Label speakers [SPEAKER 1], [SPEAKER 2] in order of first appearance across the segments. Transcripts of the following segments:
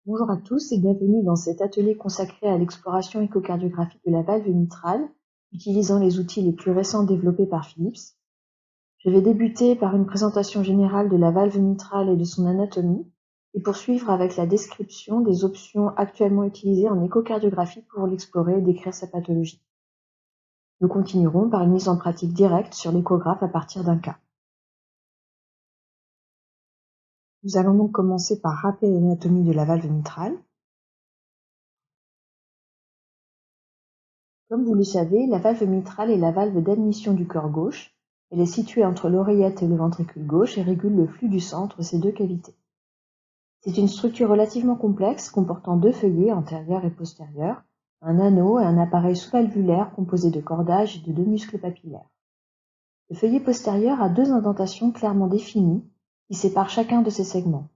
[SPEAKER 1] Bonjour à tous et bienvenue dans cet atelier consacré à l'exploration échocardiographique de la valve mitrale, utilisant les outils les plus récents développés par Philips. Je vais débuter par une présentation générale de la valve mitrale et de son anatomie, et poursuivre avec la description des options actuellement utilisées en échocardiographie pour l'explorer et décrire sa pathologie. Nous continuerons par une mise en pratique directe sur l'échographe à partir d'un cas. Nous allons donc commencer par rappeler l'anatomie de la valve mitrale. Comme vous le savez, la valve mitrale est la valve d'admission du cœur gauche. Elle est située entre l'oreillette et le ventricule gauche et régule le flux du sang entre ces deux cavités. C'est une structure relativement complexe comportant deux feuillets, antérieurs et postérieurs, un anneau et un appareil sous-valvulaire composé de cordages et de deux muscles papillaires. Le feuillet postérieur a deux indentations clairement définies qui séparent chacun de ces segments.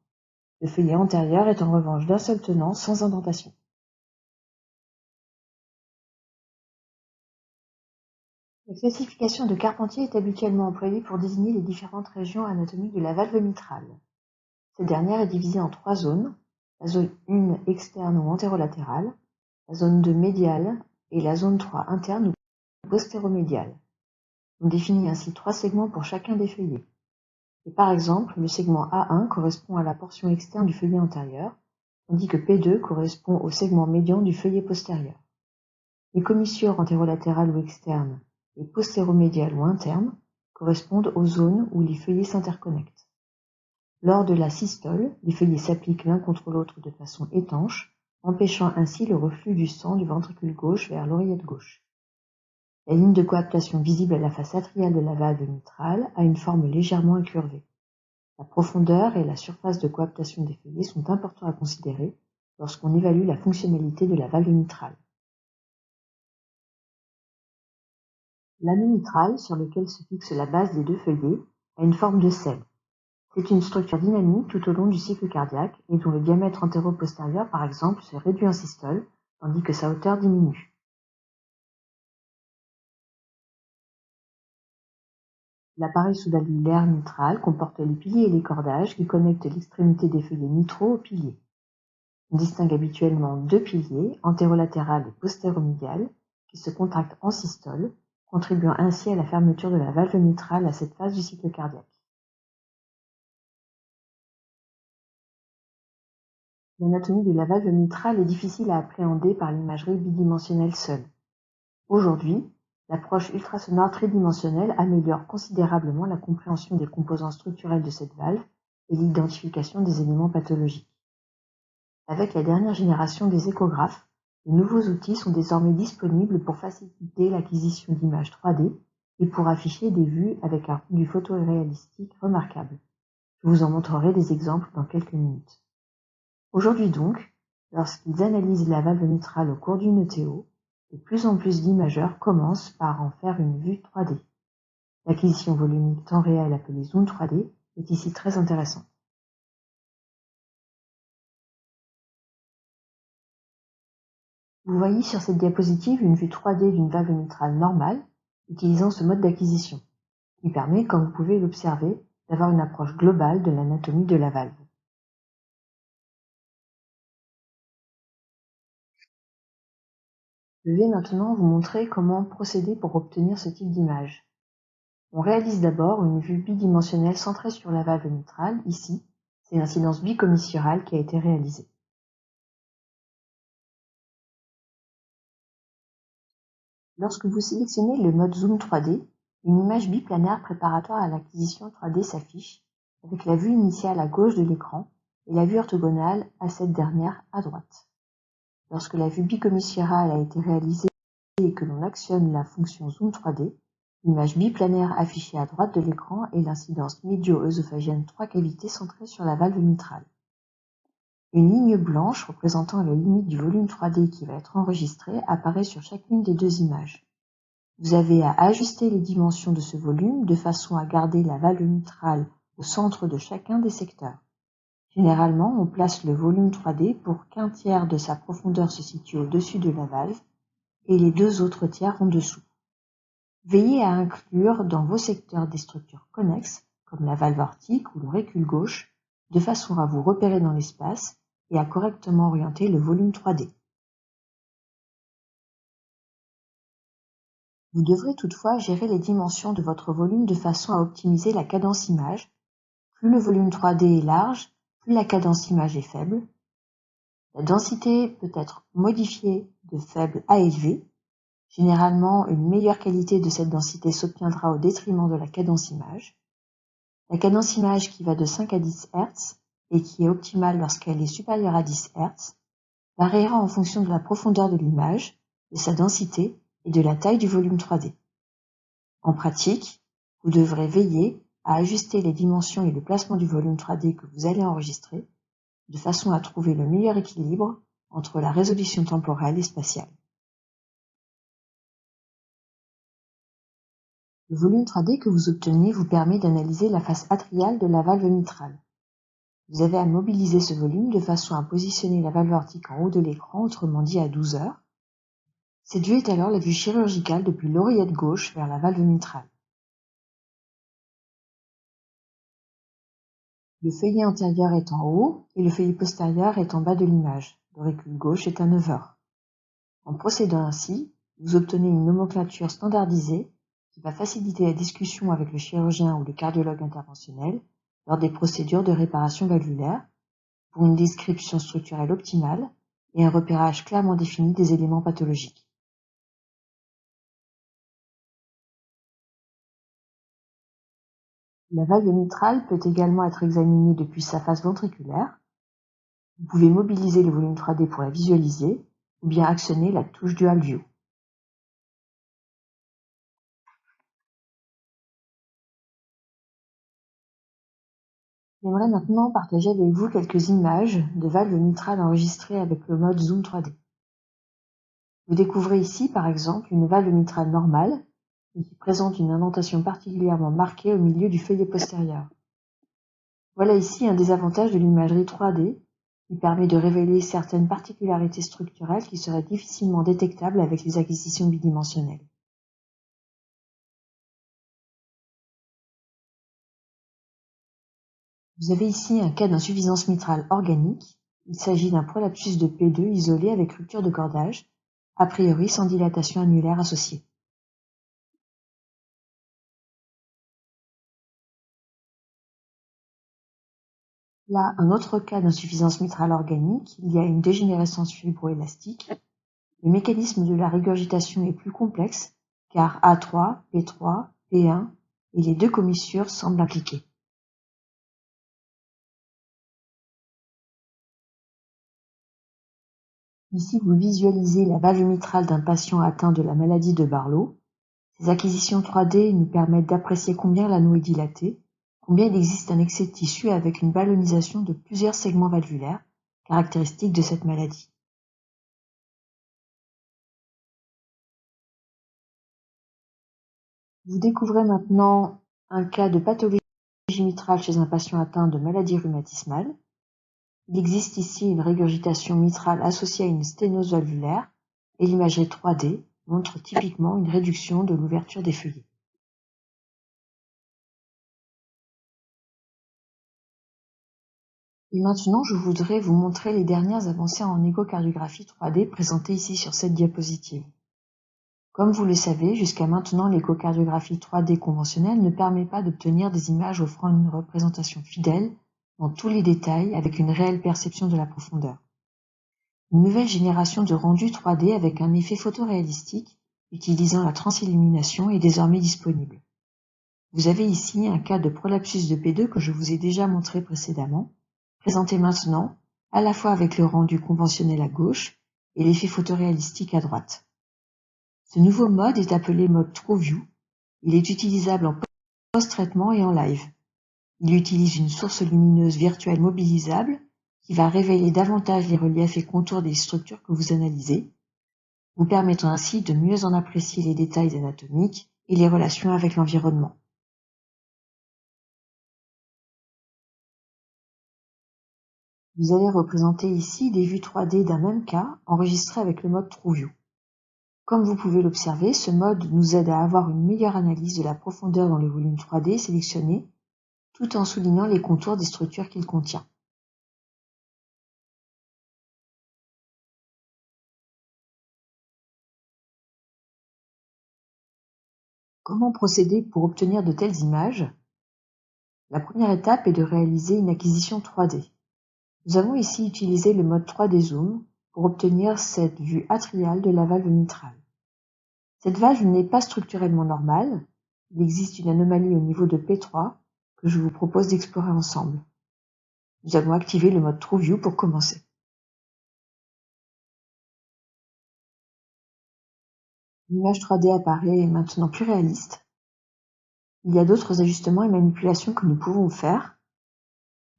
[SPEAKER 1] Le feuillet antérieur est en revanche d'un seul tenant, sans indentation. La classification de Carpentier est habituellement employée pour désigner les différentes régions anatomiques de la valve mitrale. Cette dernière est divisée en trois zones, la zone 1 externe ou antérolatérale, la zone 2 médiale et la zone 3 interne ou postéromédiale. On définit ainsi trois segments pour chacun des feuillets. Et par exemple, le segment A1 correspond à la portion externe du feuillet antérieur, tandis que P2 correspond au segment médian du feuillet postérieur. Les commissures antérolatérales ou externes et postéromédiales ou internes correspondent aux zones où les feuillets s'interconnectent. Lors de la systole, les feuillets s'appliquent l'un contre l'autre de façon étanche, empêchant ainsi le reflux du sang du ventricule gauche vers l'oreillette gauche. La ligne de coaptation visible à la face atriale de la valve mitrale a une forme légèrement incurvée. La profondeur et la surface de coaptation des feuillets sont importants à considérer lorsqu'on évalue la fonctionnalité de la valve mitrale. L'anneau mitral, sur lequel se fixe la base des deux feuillets, a une forme de selle. C'est une structure dynamique tout au long du cycle cardiaque et dont le diamètre antéro-postérieur, par exemple, se réduit en systole, tandis que sa hauteur diminue. L'appareil sous-valvulaire mitral comporte les piliers et les cordages qui connectent l'extrémité des feuillets mitraux aux piliers. On distingue habituellement deux piliers, antérolatéral et postéromédial, qui se contractent en systole, contribuant ainsi à la fermeture de la valve mitrale à cette phase du cycle cardiaque. L'anatomie de la valve mitrale est difficile à appréhender par l'imagerie bidimensionnelle seule. Aujourd'hui, l'approche ultrasonore tridimensionnelle améliore considérablement la compréhension des composants structurels de cette valve et l'identification des éléments pathologiques. Avec la dernière génération des échographes, de nouveaux outils sont désormais disponibles pour faciliter l'acquisition d'images 3D et pour afficher des vues avec un rendu photoréalistique remarquable. Je vous en montrerai des exemples dans quelques minutes. Aujourd'hui donc, lorsqu'ils analysent la valve mitrale au cours d'une ETO, de plus en plus d'imageurs commencent par en faire une vue 3D. L'acquisition volumique temps réel appelée zoom 3D est ici très intéressante. Vous voyez sur cette diapositive une vue 3D d'une valve mitrale normale utilisant ce mode d'acquisition, qui permet, comme vous pouvez l'observer, d'avoir une approche globale de l'anatomie de la valve. Je vais maintenant vous montrer comment procéder pour obtenir ce type d'image. On réalise d'abord une vue bidimensionnelle centrée sur la valve mitrale. Ici, c'est l'incidence bicommissurale qui a été réalisée. Lorsque vous sélectionnez le mode Zoom 3D, une image biplanaire préparatoire à l'acquisition 3D s'affiche, avec la vue initiale à gauche de l'écran et la vue orthogonale à cette dernière à droite. Lorsque la vue bicommissurale a été réalisée et que l'on actionne la fonction Zoom 3D, l'image biplanaire affichée à droite de l'écran est l'incidence médio-œsophagienne 3 cavités centrée sur la valve mitrale. Une ligne blanche représentant la limite du volume 3D qui va être enregistrée apparaît sur chacune des deux images. Vous avez à ajuster les dimensions de ce volume de façon à garder la valve mitrale au centre de chacun des secteurs. Généralement, on place le volume 3D pour qu'un tiers de sa profondeur se situe au-dessus de la valve et les deux autres tiers en dessous. Veillez à inclure dans vos secteurs des structures connexes, comme la valve aortique ou l'auricule gauche, de façon à vous repérer dans l'espace et à correctement orienter le volume 3D. Vous devrez toutefois gérer les dimensions de votre volume de façon à optimiser la cadence image. Plus le volume 3D est large, plus la cadence image est faible. La densité peut être modifiée de faible à élevée. Généralement, une meilleure qualité de cette densité s'obtiendra au détriment de la cadence image. La cadence image qui va de 5 à 10 Hz et qui est optimale lorsqu'elle est supérieure à 10 Hz variera en fonction de la profondeur de l'image, de sa densité et de la taille du volume 3D. En pratique, vous devrez veiller à ajuster les dimensions et le placement du volume 3D que vous allez enregistrer, de façon à trouver le meilleur équilibre entre la résolution temporelle et spatiale. Le volume 3D que vous obtenez vous permet d'analyser la face atriale de la valve mitrale. Vous avez à mobiliser ce volume de façon à positionner la valve aortique en haut de l'écran, autrement dit à 12 heures. Cette vue est alors la vue chirurgicale depuis l'oreillette gauche vers la valve mitrale. Le feuillet antérieur est en haut et le feuillet postérieur est en bas de l'image. L'auricule gauche est à 9 heures. En procédant ainsi, vous obtenez une nomenclature standardisée qui va faciliter la discussion avec le chirurgien ou le cardiologue interventionnel lors des procédures de réparation valvulaire pour une description structurelle optimale et un repérage clairement défini des éléments pathologiques. La valve mitrale peut également être examinée depuis sa face ventriculaire. Vous pouvez mobiliser le volume 3D pour la visualiser ou bien actionner la touche Dual View. J'aimerais maintenant partager avec vous quelques images de valves mitrales enregistrées avec le mode Zoom 3D. Vous découvrez ici par exemple une valve mitrale normale qui présente une indentation particulièrement marquée au milieu du feuillet postérieur. Voilà ici un des avantages de l'imagerie 3D qui permet de révéler certaines particularités structurelles qui seraient difficilement détectables avec les acquisitions bidimensionnelles. Vous avez ici un cas d'insuffisance mitrale organique. Il s'agit d'un prolapsus de P2 isolé avec rupture de cordage, a priori sans dilatation annulaire associée. Là, un autre cas d'insuffisance mitrale organique, il y a une dégénérescence fibroélastique. Le mécanisme de la régurgitation est plus complexe car A3, P3, P1 et les deux commissures semblent impliquées. Ici, vous visualisez la valve mitrale d'un patient atteint de la maladie de Barlow. Ces acquisitions 3D nous permettent d'apprécier combien l'anneau est dilaté, combien il existe un excès de tissu avec une ballonisation de plusieurs segments valvulaires, caractéristiques de cette maladie. Vous découvrez maintenant un cas de pathologie mitrale chez un patient atteint de maladie rhumatismale. Il existe ici une régurgitation mitrale associée à une sténose valvulaire et l'imagerie 3D montre typiquement une réduction de l'ouverture des feuillets. Et maintenant, je voudrais vous montrer les dernières avancées en échocardiographie 3D présentées ici sur cette diapositive. Comme vous le savez, jusqu'à maintenant, l'échocardiographie 3D conventionnelle ne permet pas d'obtenir des images offrant une représentation fidèle dans tous les détails avec une réelle perception de la profondeur. Une nouvelle génération de rendu 3D avec un effet photoréalistique utilisant la transillumination est désormais disponible. Vous avez ici un cas de prolapsus de P2 que je vous ai déjà montré précédemment, présenté maintenant à la fois avec le rendu conventionnel à gauche et l'effet photoréalistique à droite. Ce nouveau mode est appelé mode TrueView. Il est utilisable en post-traitement et en live. Il utilise une source lumineuse virtuelle mobilisable qui va révéler davantage les reliefs et contours des structures que vous analysez, vous permettant ainsi de mieux en apprécier les détails anatomiques et les relations avec l'environnement. Vous allez représenter ici des vues 3D d'un même cas enregistrées avec le mode TrueView. Comme vous pouvez l'observer, ce mode nous aide à avoir une meilleure analyse de la profondeur dans le volume 3D sélectionné, tout en soulignant les contours des structures qu'il contient. Comment procéder pour obtenir de telles images? La première étape est de réaliser une acquisition 3D. Nous avons ici utilisé le mode 3D Zoom pour obtenir cette vue atriale de la valve mitrale. Cette valve n'est pas structurellement normale, il existe une anomalie au niveau de P3 que je vous propose d'explorer ensemble. Nous allons activer le mode TrueView pour commencer. L'image 3D apparaît maintenant plus réaliste. Il y a d'autres ajustements et manipulations que nous pouvons faire.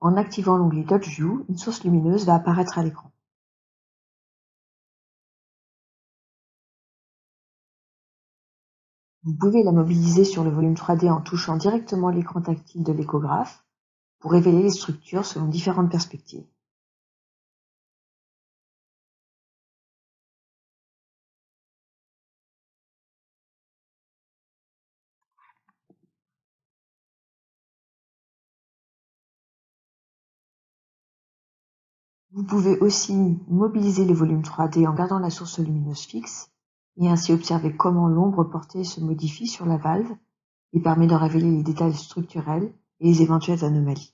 [SPEAKER 1] En activant l'onglet Dodge View, une source lumineuse va apparaître à l'écran. Vous pouvez la mobiliser sur le volume 3D en touchant directement l'écran tactile de l'échographe pour révéler les structures selon différentes perspectives. Vous pouvez aussi mobiliser le volume 3D en gardant la source lumineuse fixe et ainsi observer comment l'ombre portée se modifie sur la valve et permet de révéler les détails structurels et les éventuelles anomalies.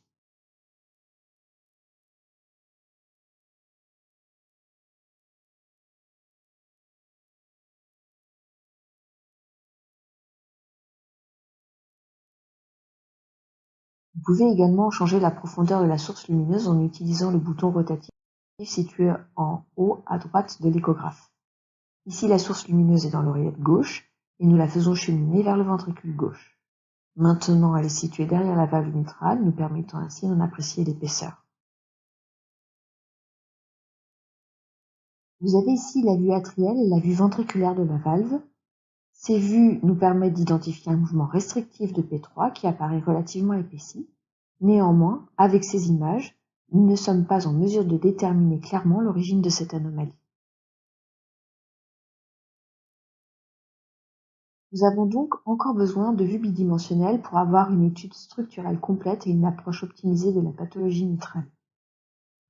[SPEAKER 1] Vous pouvez également changer la profondeur de la source lumineuse en utilisant le bouton rotatif situé en haut à droite de l'échographe. Ici, la source lumineuse est dans l'oreillette gauche et nous la faisons cheminer vers le ventricule gauche. Maintenant, elle est située derrière la valve mitrale, nous permettant ainsi d'en apprécier l'épaisseur. Vous avez ici la vue atrielle et la vue ventriculaire de la valve. Ces vues nous permettent d'identifier un mouvement restrictif de P3 qui apparaît relativement épaissi. Néanmoins, avec ces images, nous ne sommes pas en mesure de déterminer clairement l'origine de cette anomalie. Nous avons donc encore besoin de vues bidimensionnelles pour avoir une étude structurelle complète et une approche optimisée de la pathologie mitrale.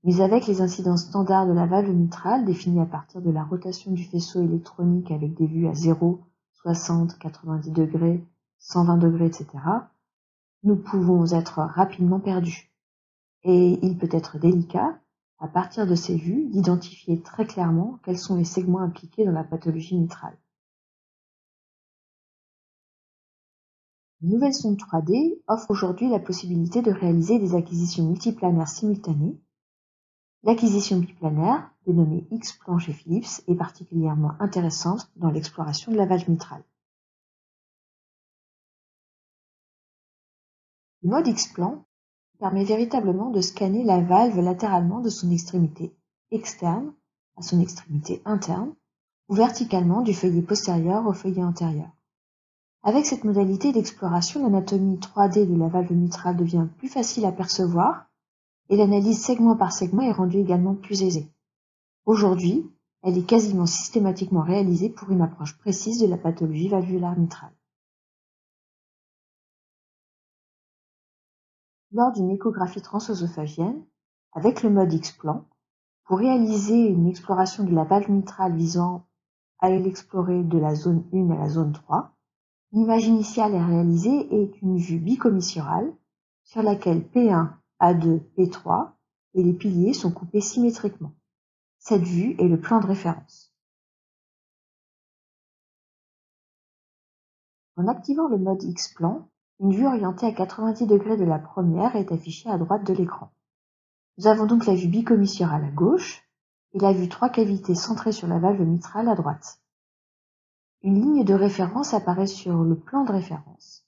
[SPEAKER 1] Mais avec les incidences standards de la valve mitrale, définies à partir de la rotation du faisceau électronique avec des vues à 0, 60, 90 degrés, 120 degrés, etc., nous pouvons être rapidement perdus. Et il peut être délicat, à partir de ces vues, d'identifier très clairement quels sont les segments impliqués dans la pathologie mitrale. Les nouvelles sondes 3D offrent aujourd'hui la possibilité de réaliser des acquisitions multiplanaires simultanées. L'acquisition biplanaire, dénommée X-plan chez Philips, est particulièrement intéressante dans l'exploration de la valve mitrale. Le mode X-plan permet véritablement de scanner la valve latéralement de son extrémité externe à son extrémité interne ou verticalement du feuillet postérieur au feuillet antérieur. Avec cette modalité d'exploration, l'anatomie 3D de la valve mitrale devient plus facile à percevoir et l'analyse segment par segment est rendue également plus aisée. Aujourd'hui, elle est quasiment systématiquement réalisée pour une approche précise de la pathologie valvulaire mitrale. Lors d'une échographie transœsophagienne, avec le mode X-plan, pour réaliser une exploration de la valve mitrale visant à l'explorer de la zone 1 à la zone 3, l'image initiale est réalisée et est une vue bicommissurale sur laquelle P1, A2, P3 et les piliers sont coupés symétriquement. Cette vue est le plan de référence. En activant le mode X-plan, une vue orientée à 90 degrés de la première est affichée à droite de l'écran. Nous avons donc la vue bicommissurale à gauche et la vue 3 cavités centrée sur la valve mitrale à droite. Une ligne de référence apparaît sur le plan de référence.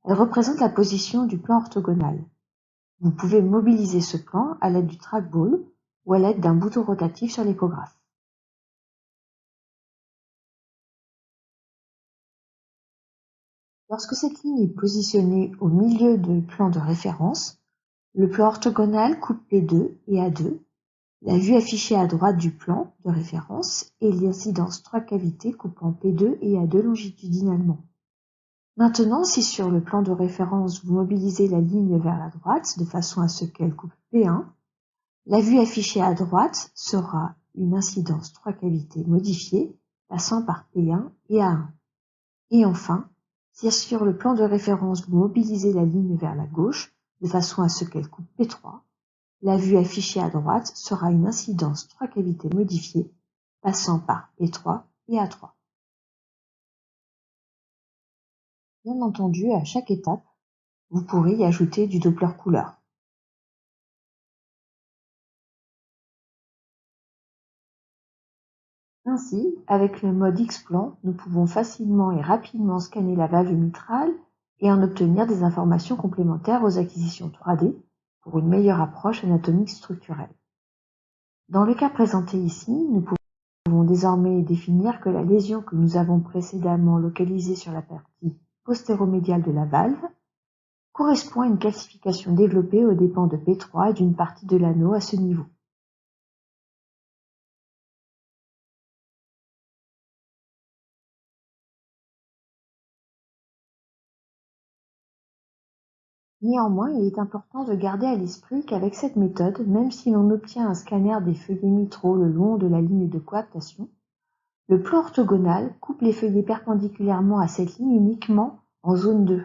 [SPEAKER 1] Elle représente la position du plan orthogonal. Vous pouvez mobiliser ce plan à l'aide du trackball ou à l'aide d'un bouton rotatif sur l'échographe. Lorsque cette ligne est positionnée au milieu du plan de référence, le plan orthogonal coupe P2 et A2, la vue affichée à droite du plan de référence et l'incidence 3 cavités coupant P2 et A2 longitudinalement. Maintenant, si sur le plan de référence vous mobilisez la ligne vers la droite de façon à ce qu'elle coupe P1, la vue affichée à droite sera une incidence 3 cavités modifiée passant par P1 et A1. Et enfin, Si sur le plan de référence vous mobilisez la ligne vers la gauche, de façon à ce qu'elle coupe P3, la vue affichée à droite sera une incidence 3 cavités modifiée, passant par P3 et A3. Bien entendu, à chaque étape, vous pourrez y ajouter du Doppler couleur. Ainsi, avec le mode X-plan, nous pouvons facilement et rapidement scanner la valve mitrale et en obtenir des informations complémentaires aux acquisitions 3D pour une meilleure approche anatomique structurelle. Dans le cas présenté ici, nous pouvons désormais définir que la lésion que nous avons précédemment localisée sur la partie postéromédiale de la valve correspond à une calcification développée aux dépens de P3 et d'une partie de l'anneau à ce niveau. Néanmoins, il est important de garder à l'esprit qu'avec cette méthode, même si l'on obtient un scanner des feuillets mitraux le long de la ligne de coaptation, le plan orthogonal coupe les feuillets perpendiculairement à cette ligne uniquement en zone 2.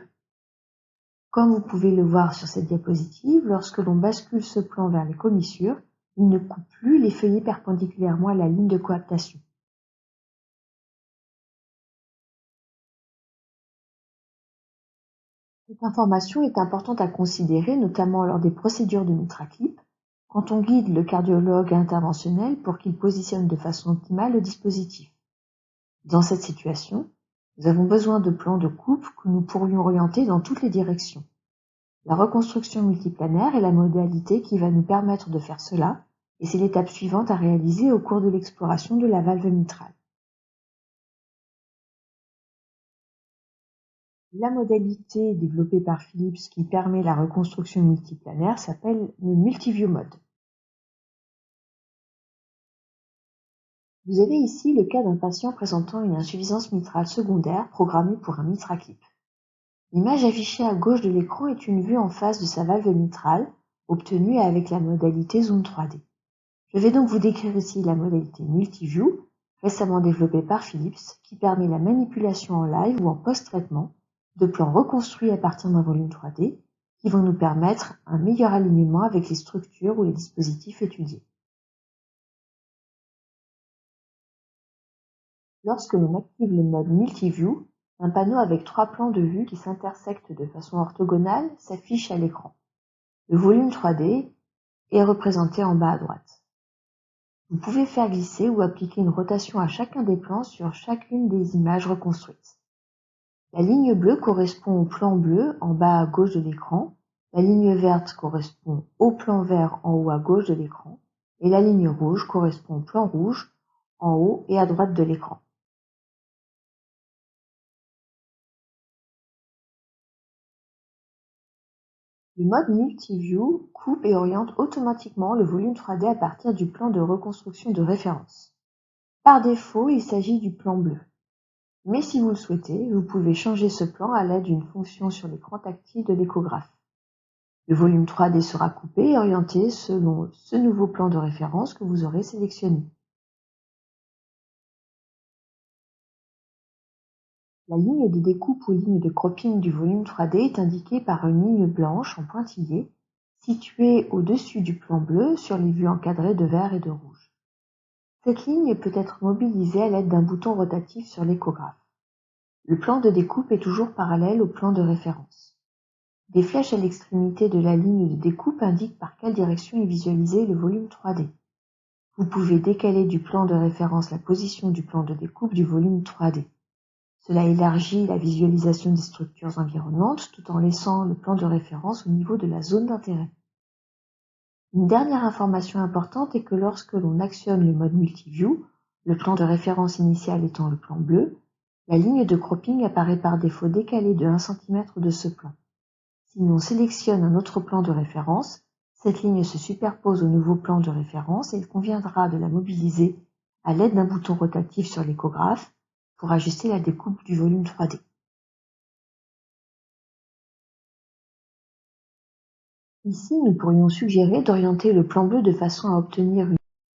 [SPEAKER 1] Comme vous pouvez le voir sur cette diapositive, lorsque l'on bascule ce plan vers les commissures, il ne coupe plus les feuillets perpendiculairement à la ligne de coaptation. Cette information est importante à considérer, notamment lors des procédures de MitraClip, quand on guide le cardiologue interventionnel pour qu'il positionne de façon optimale le dispositif. Dans cette situation, nous avons besoin de plans de coupe que nous pourrions orienter dans toutes les directions. La reconstruction multiplanaire est la modalité qui va nous permettre de faire cela, et c'est l'étape suivante à réaliser au cours de l'exploration de la valve mitrale. La modalité développée par Philips qui permet la reconstruction multiplanaire s'appelle le Multiview Mode. Vous avez ici le cas d'un patient présentant une insuffisance mitrale secondaire programmée pour un MitraClip. L'image affichée à gauche de l'écran est une vue en face de sa valve mitrale, obtenue avec la modalité Zoom 3D. Je vais donc vous décrire ici la modalité Multiview, récemment développée par Philips, qui permet la manipulation en live ou en post-traitement de plans reconstruits à partir d'un volume 3D, qui vont nous permettre un meilleur alignement avec les structures ou les dispositifs étudiés. Lorsque l'on active le mode Multiview, un panneau avec 3 plans de vue qui s'intersectent de façon orthogonale s'affiche à l'écran. Le volume 3D est représenté en bas à droite. Vous pouvez faire glisser ou appliquer une rotation à chacun des plans sur chacune des images reconstruites. La ligne bleue correspond au plan bleu en bas à gauche de l'écran, la ligne verte correspond au plan vert en haut à gauche de l'écran, et la ligne rouge correspond au plan rouge en haut et à droite de l'écran. Le mode Multiview coupe et oriente automatiquement le volume 3D à partir du plan de reconstruction de référence. Par défaut, il s'agit du plan bleu. Mais si vous le souhaitez, vous pouvez changer ce plan à l'aide d'une fonction sur l'écran tactile de l'échographe. Le volume 3D sera coupé et orienté selon ce nouveau plan de référence que vous aurez sélectionné. La ligne de découpe ou ligne de cropping du volume 3D est indiquée par une ligne blanche en pointillé située au-dessus du plan bleu sur les vues encadrées de vert et de rouge. Cette ligne peut être mobilisée à l'aide d'un bouton rotatif sur l'échographe. Le plan de découpe est toujours parallèle au plan de référence. Des flèches à l'extrémité de la ligne de découpe indiquent par quelle direction est visualisé le volume 3D. Vous pouvez décaler du plan de référence la position du plan de découpe du volume 3D. Cela élargit la visualisation des structures environnantes tout en laissant le plan de référence au niveau de la zone d'intérêt. Une dernière information importante est que lorsque l'on actionne le mode Multiview, le plan de référence initial étant le plan bleu, la ligne de cropping apparaît par défaut décalée de 1 cm de ce plan. Si l'on sélectionne un autre plan de référence, cette ligne se superpose au nouveau plan de référence et il conviendra de la mobiliser à l'aide d'un bouton rotatif sur l'échographe pour ajuster la découpe du volume 3D. Ici, nous pourrions suggérer d'orienter le plan bleu de façon à obtenir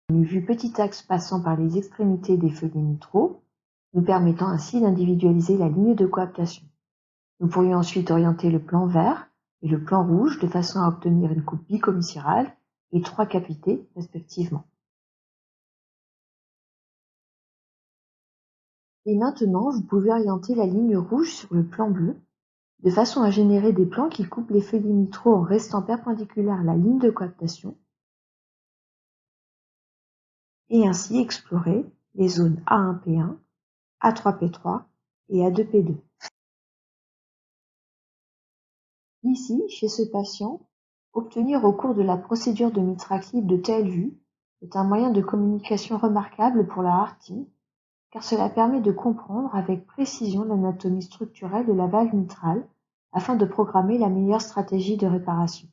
[SPEAKER 1] une vue petit axe passant par les extrémités des feuillets mitraux, nous permettant ainsi d'individualiser la ligne de coaptation. Nous pourrions ensuite orienter le plan vert et le plan rouge de façon à obtenir une coupe bicommissurale et 3 cavités respectivement. Et maintenant, vous pouvez orienter la ligne rouge sur le plan bleu de façon à générer des plans qui coupent les feuillets mitraux en restant perpendiculaires à la ligne de coaptation et ainsi explorer les zones A1P1, A3P3 et A2P2. Ici, chez ce patient, obtenir au cours de la procédure de mitraclide de TLVU est un moyen de communication remarquable pour la HARTI, car cela permet de comprendre avec précision l'anatomie structurelle de la valve mitrale afin de programmer la meilleure stratégie de réparation.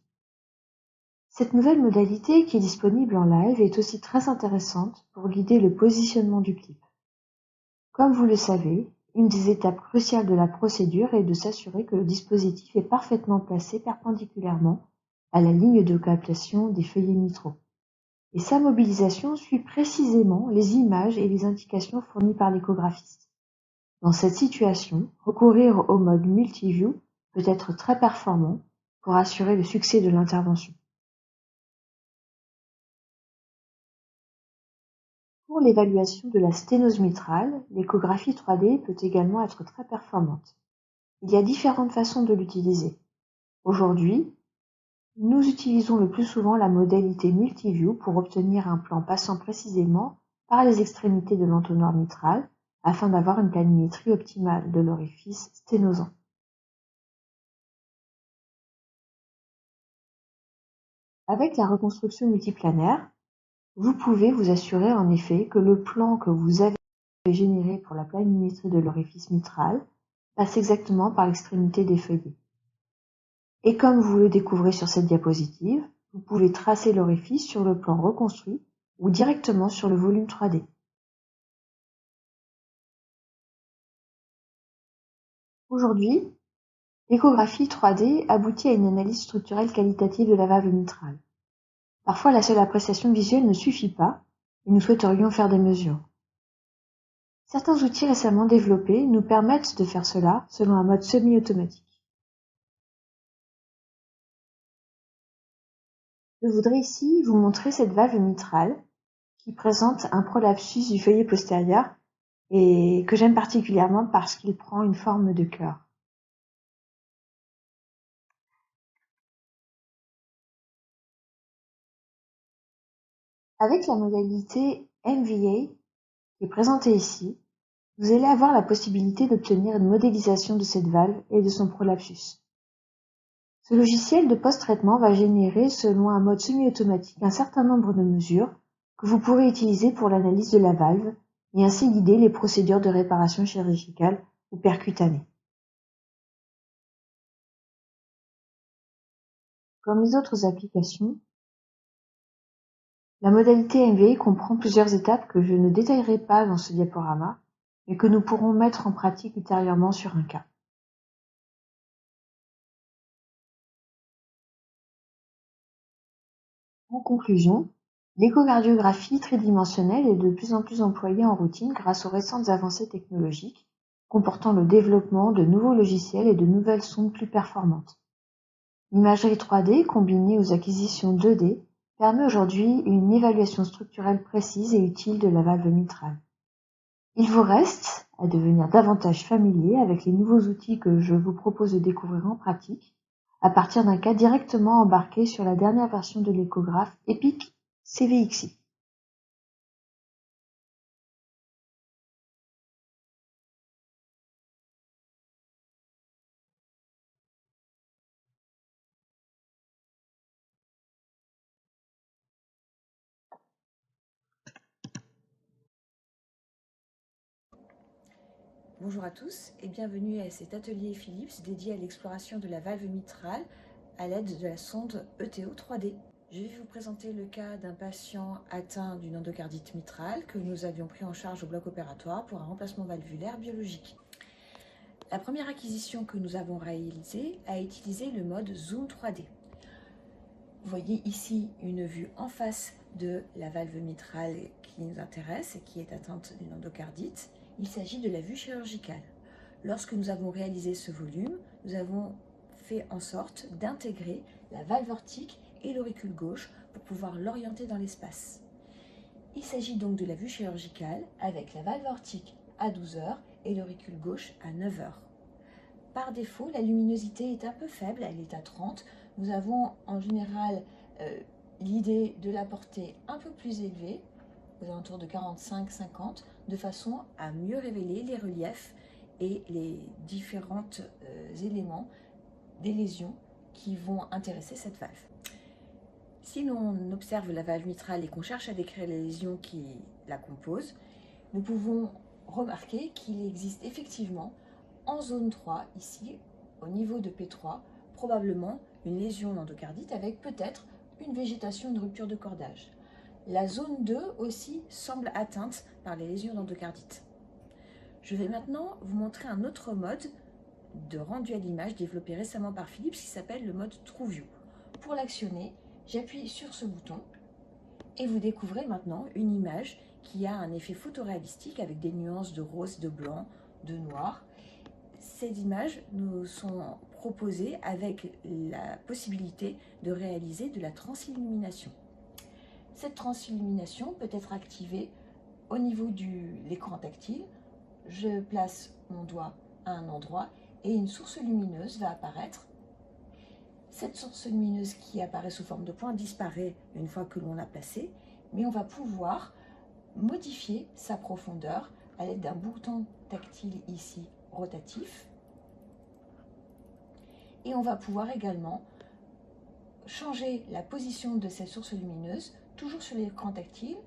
[SPEAKER 1] Cette nouvelle modalité qui est disponible en live est aussi très intéressante pour guider le positionnement du clip. Comme vous le savez, une des étapes cruciales de la procédure est de s'assurer que le dispositif est parfaitement placé perpendiculairement à la ligne de coaptation des feuillets mitraux. Et sa mobilisation suit précisément les images et les indications fournies par l'échographiste. Dans cette situation, recourir au mode multiview peut être très performant pour assurer le succès de l'intervention. Pour l'évaluation de la sténose mitrale, l'échographie 3D peut également être très performante. Il y a différentes façons de l'utiliser. Aujourd'hui, nous utilisons le plus souvent la modalité multiview pour obtenir un plan passant précisément par les extrémités de l'entonnoir mitral afin d'avoir une planimétrie optimale de l'orifice sténosant. Avec la reconstruction multiplanaire, vous pouvez vous assurer en effet que le plan que vous avez généré pour la planimétrie de l'orifice mitral passe exactement par l'extrémité des feuillets. Et comme vous le découvrez sur cette diapositive, vous pouvez tracer l'orifice sur le plan reconstruit ou directement sur le volume 3D. Aujourd'hui, l'échographie 3D aboutit à une analyse structurelle qualitative de la valve mitrale. Parfois, la seule appréciation visuelle ne suffit pas et nous souhaiterions faire des mesures. Certains outils récemment développés nous permettent de faire cela selon un mode semi-automatique. Je voudrais ici vous montrer cette valve mitrale qui présente un prolapsus du feuillet postérieur et que j'aime particulièrement parce qu'il prend une forme de cœur. Avec la modalité MVA qui est présentée ici, vous allez avoir la possibilité d'obtenir une modélisation de cette valve et de son prolapsus. Ce logiciel de post-traitement va générer, selon un mode semi-automatique, un certain nombre de mesures que vous pourrez utiliser pour l'analyse de la valve et ainsi guider les procédures de réparation chirurgicale ou percutanée. Comme les autres applications, la modalité MVA comprend plusieurs étapes que je ne détaillerai pas dans ce diaporama, mais que nous pourrons mettre en pratique ultérieurement sur un cas. En conclusion, l'échocardiographie tridimensionnelle est de plus en plus employée en routine grâce aux récentes avancées technologiques, comportant le développement de nouveaux logiciels et de nouvelles sondes plus performantes. L'imagerie 3D combinée aux acquisitions 2D permet aujourd'hui une évaluation structurelle précise et utile de la valve mitrale. Il vous reste à devenir davantage familier avec les nouveaux outils que je vous propose de découvrir en pratique à partir d'un cas directement embarqué sur la dernière version de l'échographe EPIC CVXI.
[SPEAKER 2] Bonjour à tous et bienvenue à cet atelier Philips dédié à l'exploration de la valve mitrale à l'aide de la sonde ETO 3D. Je vais vous présenter le cas d'un patient atteint d'une endocardite mitrale que nous avions pris en charge au bloc opératoire pour un remplacement valvulaire biologique. La première acquisition que nous avons réalisée a utilisé le mode Zoom 3D. Vous voyez ici une vue en face de la valve mitrale qui nous intéresse et qui est atteinte d'une endocardite. Il s'agit de la vue chirurgicale. Lorsque nous avons réalisé ce volume, nous avons fait en sorte d'intégrer la valve ortique et l'auricule gauche pour pouvoir l'orienter dans l'espace. Il s'agit donc de la vue chirurgicale avec la valve ortique à 12 heures et l'auricule gauche à 9 heures. Par défaut, la luminosité est un peu faible, elle est à 30. Nous avons en général l'idée de la porter un peu plus élevée, aux alentours de 45-50, de façon à mieux révéler les reliefs et les différents éléments des lésions qui vont intéresser cette valve. Si l'on observe la valve mitrale et qu'on cherche à décrire les lésions qui la composent, nous pouvons remarquer qu'il existe effectivement en zone 3, ici, au niveau de P3, probablement une lésion d'endocardite avec peut-être une végétation de rupture de cordage. La zone 2 aussi semble atteinte par les lésions d'endocardite. Je vais maintenant vous montrer un autre mode de rendu à l'image développé récemment par Philips qui s'appelle le mode TrueView. Pour l'actionner, j'appuie sur ce bouton et vous découvrez maintenant une image qui a un effet photoréalistique avec des nuances de rose, de blanc, de noir. Ces images nous sont proposées avec la possibilité de réaliser de la transillumination. Cette transillumination peut être activée au niveau de l'écran tactile. Je place mon doigt à un endroit et une source lumineuse va apparaître. Cette source lumineuse qui apparaît sous forme de point disparaît une fois que l'on l'a placée, mais on va pouvoir modifier sa profondeur à l'aide d'un bouton tactile ici rotatif. Et on va pouvoir également changer la position de cette source lumineuse, toujours sur l'écran tactile,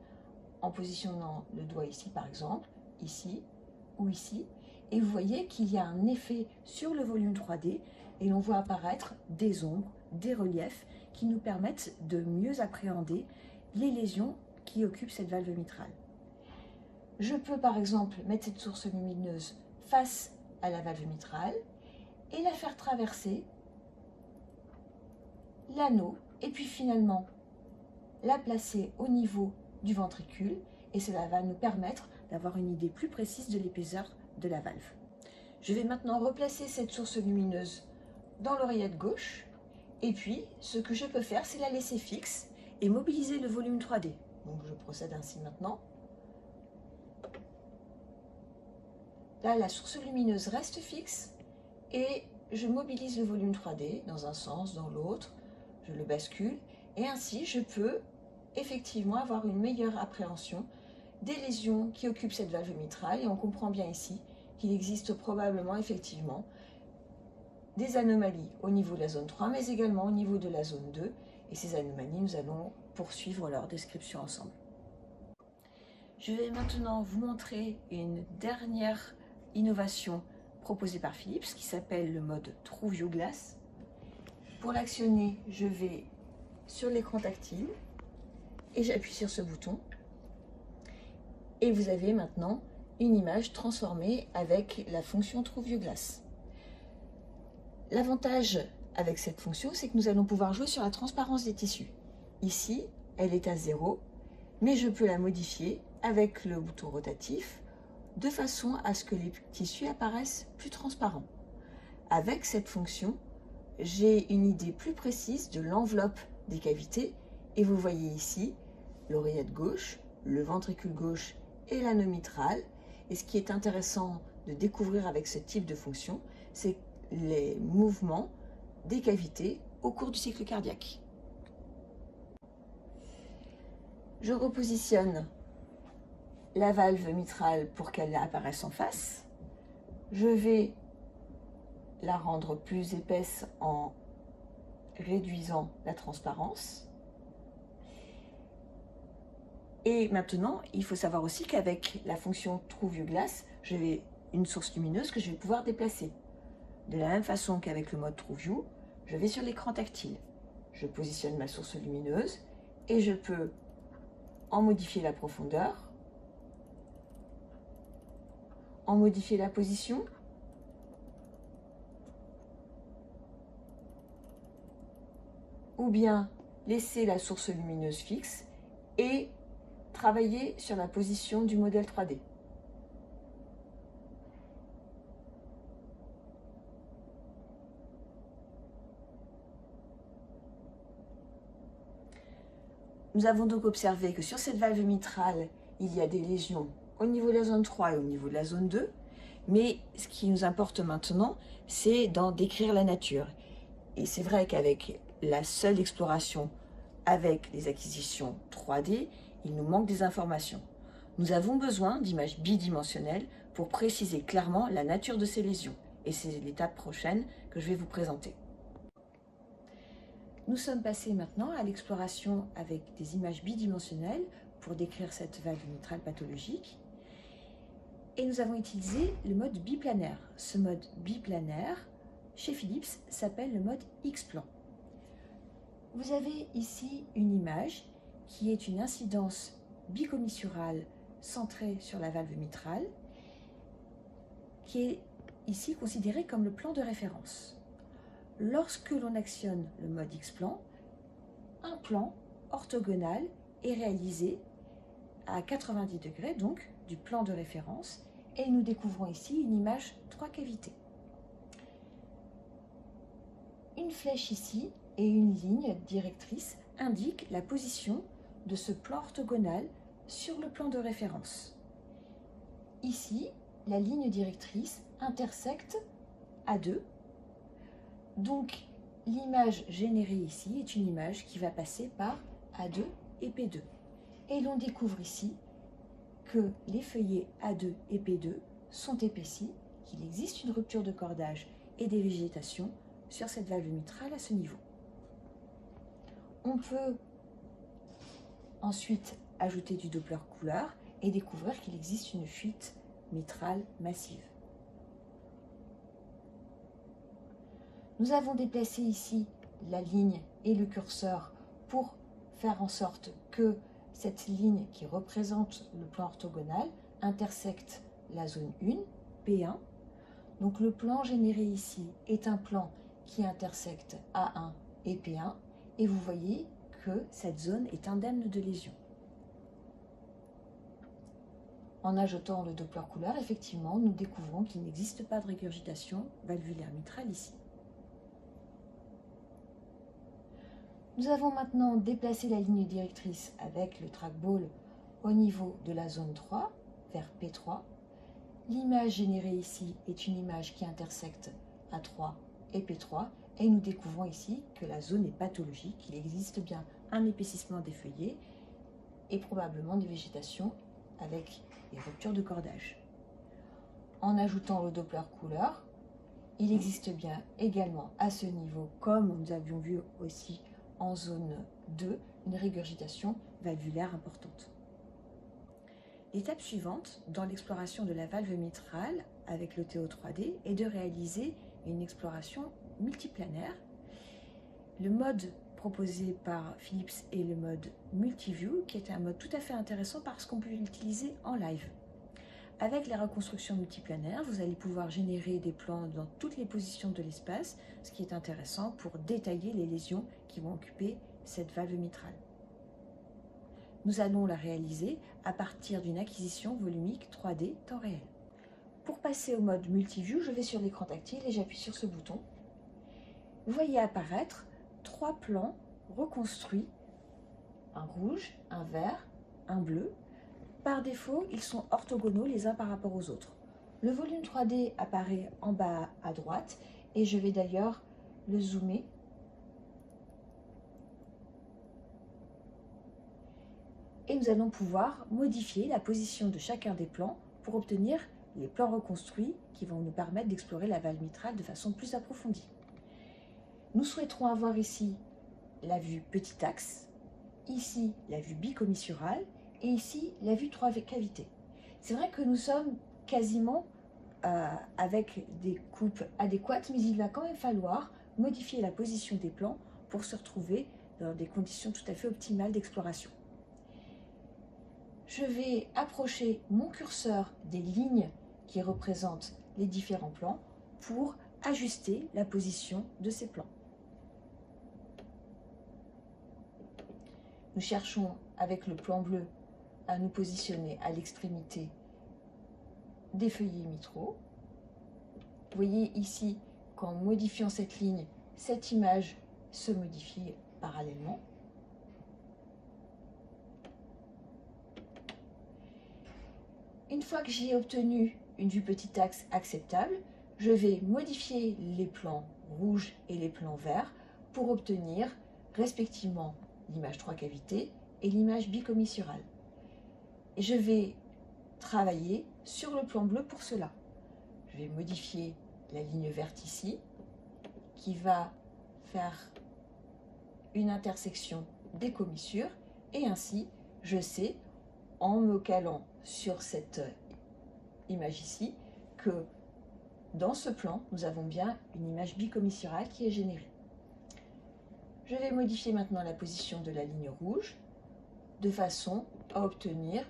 [SPEAKER 2] en positionnant le doigt ici par exemple, ici ou ici. Et vous voyez qu'il y a un effet sur le volume 3D et l'on voit apparaître des ombres, des reliefs qui nous permettent de mieux appréhender les lésions qui occupent cette valve mitrale. Je peux par exemple mettre cette source lumineuse face à la valve mitrale et la faire traverser l'anneau et puis finalement la placer au niveau du ventricule et cela va nous permettre d'avoir une idée plus précise de l'épaisseur de la valve. Je vais maintenant replacer cette source lumineuse dans l'oreillette gauche et puis ce que je peux faire c'est la laisser fixe et mobiliser le volume 3D. Donc je procède ainsi maintenant. Là la source lumineuse reste fixe et je mobilise le volume 3D dans un sens, dans l'autre, je le bascule et ainsi je peux effectivement avoir une meilleure appréhension des lésions qui occupent cette valve mitrale et on comprend bien ici qu'il existe probablement effectivement des anomalies au niveau de la zone 3 mais également au niveau de la zone 2 et ces anomalies nous allons poursuivre leur description ensemble. Je vais maintenant vous montrer une dernière innovation proposée par Philips qui s'appelle le mode TrueView Glass. Pour l'actionner, je vais sur l'écran tactile et j'appuie sur ce bouton et vous avez maintenant une image transformée avec la fonction TrueView Glass. L'avantage avec cette fonction, c'est que nous allons pouvoir jouer sur la transparence des tissus. Ici, elle est à 0, mais je peux la modifier avec le bouton rotatif de façon à ce que les tissus apparaissent plus transparents. Avec cette fonction, j'ai une idée plus précise de l'enveloppe des cavités et vous voyez ici l'oreillette gauche, le ventricule gauche et l'anneau mitral. Et ce qui est intéressant de découvrir avec ce type de fonction, c'est les mouvements des cavités au cours du cycle cardiaque. Je repositionne la valve mitrale pour qu'elle apparaisse en face. Je vais la rendre plus épaisse en réduisant la transparence. Et maintenant, il faut savoir aussi qu'avec la fonction TrueView Glass, j'ai une source lumineuse que je vais pouvoir déplacer. De la même façon qu'avec le mode TrueView, je vais sur l'écran tactile. Je positionne ma source lumineuse et je peux en modifier la profondeur, en modifier la position, ou bien laisser la source lumineuse fixe et travailler sur la position du modèle 3D. Nous avons donc observé que sur cette valve mitrale, il y a des lésions au niveau de la zone 3 et au niveau de la zone 2. Mais ce qui nous importe maintenant, c'est d'en décrire la nature. Et c'est vrai qu'avec la seule exploration avec les acquisitions 3D, il nous manque des informations. Nous avons besoin d'images bidimensionnelles pour préciser clairement la nature de ces lésions. Et c'est l'étape prochaine que je vais vous présenter. Nous sommes passés maintenant à l'exploration avec des images bidimensionnelles pour décrire cette valve mitrale pathologique. Et nous avons utilisé le mode biplanaire. Ce mode biplanaire, chez Philips, s'appelle le mode X-plan. Vous avez ici une image qui est une incidence bicommissurale centrée sur la valve mitrale, qui est ici considérée comme le plan de référence. Lorsque l'on actionne le mode X-plan, un plan orthogonal est réalisé à 90 degrés, donc du plan de référence, et nous découvrons ici une image 3 cavités. Une flèche ici et une ligne directrice indiquent la position de ce plan orthogonal sur le plan de référence. Ici, la ligne directrice intersecte A2. Donc, l'image générée ici est une image qui va passer par A2 et P2. Et l'on découvre ici que les feuillets A2 et P2 sont épaissis, qu'il existe une rupture de cordage et des végétations sur cette valve mitrale à ce niveau. On peut ensuite ajouter du Doppler couleur et découvrir qu'il existe une fuite mitrale massive. Nous avons déplacé ici la ligne et le curseur pour faire en sorte que cette ligne qui représente le plan orthogonal intersecte la zone 1, P1. Donc le plan généré ici est un plan qui intersecte A1 et P1, et vous voyez que cette zone est indemne de lésions. En ajoutant le Doppler couleur, effectivement, nous découvrons qu'il n'existe pas de régurgitation valvulaire mitrale ici. Nous avons maintenant déplacé la ligne directrice avec le trackball au niveau de la zone 3 vers P3. L'image générée ici est une image qui intersecte A3 et P3, et nous découvrons ici que la zone est pathologique, qu'il existe bien un épaississement des feuillets et probablement des végétations avec des ruptures de cordage. En ajoutant le Doppler couleur, il existe bien également à ce niveau, comme nous avions vu aussi en zone 2, une régurgitation valvulaire importante. L'étape suivante dans l'exploration de la valve mitrale avec le TO3D est de réaliser une exploration multiplanaire. Le mode proposé par Philips est le mode Multiview, qui est un mode tout à fait intéressant parce qu'on peut l'utiliser en live. Avec la reconstruction multiplanaire, vous allez pouvoir générer des plans dans toutes les positions de l'espace, ce qui est intéressant pour détailler les lésions qui vont occuper cette valve mitrale. Nous allons la réaliser à partir d'une acquisition volumique 3D temps réel. Pour passer au mode Multiview, je vais sur l'écran tactile et j'appuie sur ce bouton. Vous voyez apparaître 3 plans reconstruits, un rouge, un vert, un bleu. Par défaut, ils sont orthogonaux les uns par rapport aux autres. Le volume 3D apparaît en bas à droite et je vais d'ailleurs le zoomer. Et nous allons pouvoir modifier la position de chacun des plans pour obtenir les plans reconstruits qui vont nous permettre d'explorer la valve mitrale de façon plus approfondie. Nous souhaiterons avoir ici la vue petit axe, ici la vue bicommissurale et ici la vue 3 cavités. C'est vrai que nous sommes quasiment avec des coupes adéquates, mais il va quand même falloir modifier la position des plans pour se retrouver dans des conditions tout à fait optimales d'exploration. Je vais approcher mon curseur des lignes qui représentent les différents plans pour ajuster la position de ces plans. Nous cherchons avec le plan bleu à nous positionner à l'extrémité des feuillets mitraux. Vous voyez ici qu'en modifiant cette ligne, cette image se modifie parallèlement. Une fois que j'ai obtenu une vue petit axe acceptable, je vais modifier les plans rouges et les plans verts pour obtenir respectivement l'image 3 cavités et l'image bicommissurale. Et je vais travailler sur le plan bleu pour cela. Je vais modifier la ligne verte ici, qui va faire une intersection des commissures, et ainsi je sais, en me calant sur cette image ici, que dans ce plan, nous avons bien une image bicommissurale qui est générée. Je vais modifier maintenant la position de la ligne rouge de façon à obtenir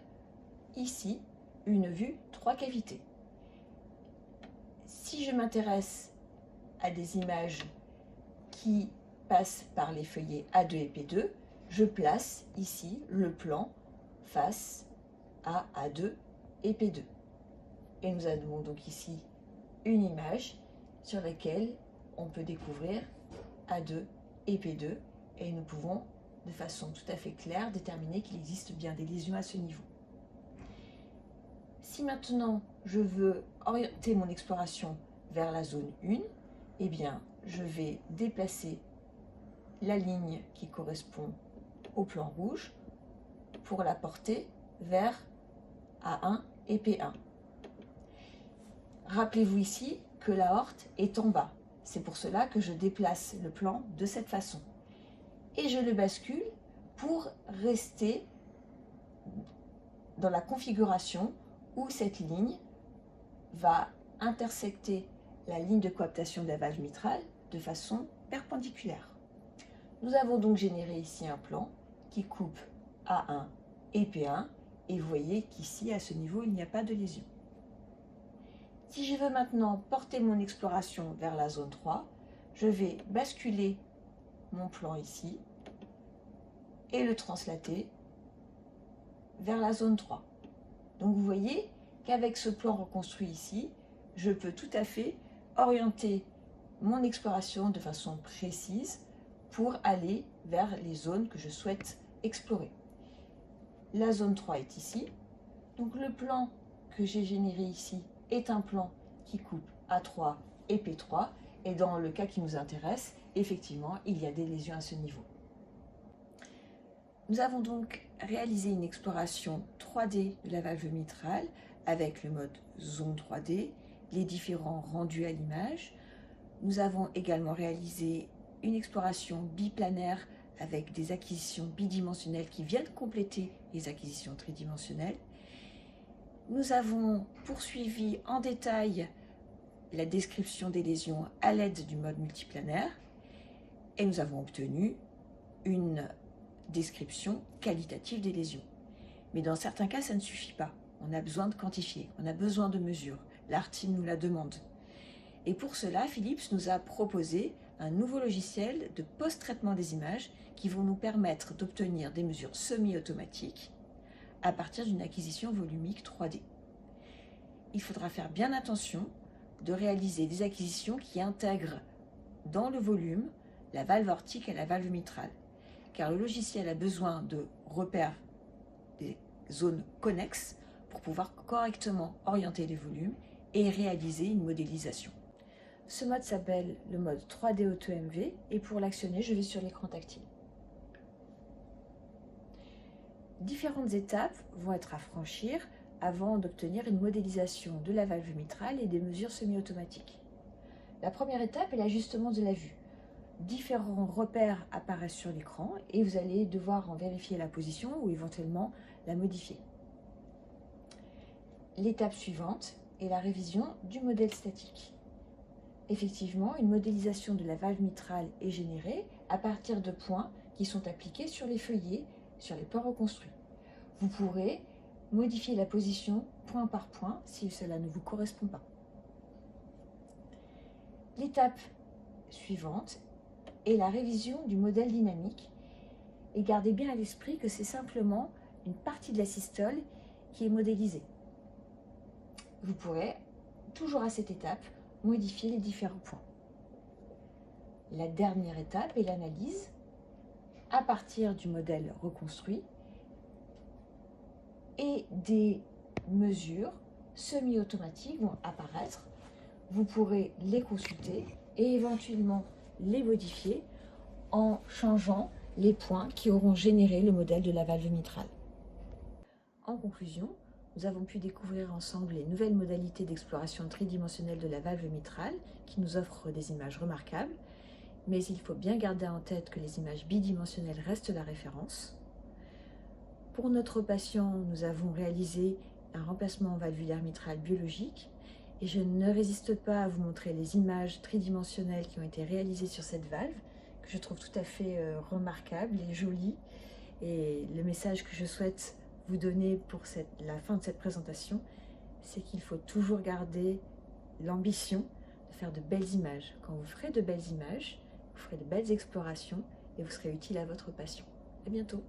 [SPEAKER 2] ici une vue 3 cavités. Si je m'intéresse à des images qui passent par les feuillets A2 et P2, je place ici le plan face à A2 et P2. Et nous avons donc ici une image sur laquelle on peut découvrir A2 et P2, et nous pouvons de façon tout à fait claire déterminer qu'il existe bien des lésions à ce niveau. Si maintenant je veux orienter mon exploration vers la zone 1, eh bien je vais déplacer la ligne qui correspond au plan rouge pour la porter vers A1 et P1. Rappelez-vous ici que l'aorte est en bas. C'est pour cela que je déplace le plan de cette façon. Et je le bascule pour rester dans la configuration où cette ligne va intersecter la ligne de coaptation de la valve mitrale de façon perpendiculaire. Nous avons donc généré ici un plan qui coupe A1 et P1, et vous voyez qu'ici, à ce niveau, il n'y a pas de lésion. Si je veux maintenant porter mon exploration vers la zone 3, je vais basculer mon plan ici et le translater vers la zone 3. Donc vous voyez qu'avec ce plan reconstruit ici, je peux tout à fait orienter mon exploration de façon précise pour aller vers les zones que je souhaite explorer. La zone 3 est ici, donc le plan que j'ai généré ici est un plan qui coupe A3 et P3, et dans le cas qui nous intéresse, effectivement, il y a des lésions à ce niveau. Nous avons donc réalisé une exploration 3D de la valve mitrale avec le mode zone 3D, les différents rendus à l'image. Nous avons également réalisé une exploration biplanaire avec des acquisitions bidimensionnelles qui viennent compléter les acquisitions tridimensionnelles. Nous avons poursuivi en détail la description des lésions à l'aide du mode multiplanaire, et nous avons obtenu une description qualitative des lésions. Mais dans certains cas, ça ne suffit pas. On a besoin de quantifier, on a besoin de mesures. L'ARTIM nous la demande. Et pour cela, Philips nous a proposé un nouveau logiciel de post-traitement des images qui vont nous permettre d'obtenir des mesures semi-automatiques à partir d'une acquisition volumique 3D. Il faudra faire bien attention de réaliser des acquisitions qui intègrent dans le volume la valve aortique et la valve mitrale, car le logiciel a besoin de repères des zones connexes pour pouvoir correctement orienter les volumes et réaliser une modélisation. Ce mode s'appelle le mode 3D AutoMV, et pour l'actionner, je vais sur l'écran tactile. Différentes étapes vont être à franchir avant d'obtenir une modélisation de la valve mitrale et des mesures semi-automatiques. La première étape est l'ajustement de la vue. Différents repères apparaissent sur l'écran et vous allez devoir en vérifier la position ou éventuellement la modifier. L'étape suivante est la révision du modèle statique. Effectivement, une modélisation de la valve mitrale est générée à partir de points qui sont appliqués sur les feuillets, sur les plans reconstruits. Vous pourrez modifier la position point par point si cela ne vous correspond pas. L'étape suivante est la révision du modèle dynamique, et gardez bien à l'esprit que c'est simplement une partie de la systole qui est modélisée. Vous pourrez, toujours à cette étape, modifier les différents points. La dernière étape est l'analyse à partir du modèle reconstruit et des mesures semi-automatiques vont apparaître. Vous pourrez les consulter et éventuellement les modifier en changeant les points qui auront généré le modèle de la valve mitrale. En conclusion, nous avons pu découvrir ensemble les nouvelles modalités d'exploration tridimensionnelle de la valve mitrale qui nous offrent des images remarquables, mais il faut bien garder en tête que les images bidimensionnelles restent la référence. Pour notre patient, nous avons réalisé un remplacement valvulaire mitral biologique et je ne résiste pas à vous montrer les images tridimensionnelles qui ont été réalisées sur cette valve, que je trouve tout à fait remarquable et jolie. Et le message que je souhaite vous donner pour la fin de cette présentation, c'est qu'il faut toujours garder l'ambition de faire de belles images. Quand vous ferez de belles images, vous ferez de belles explorations et vous serez utile à votre patient. À bientôt.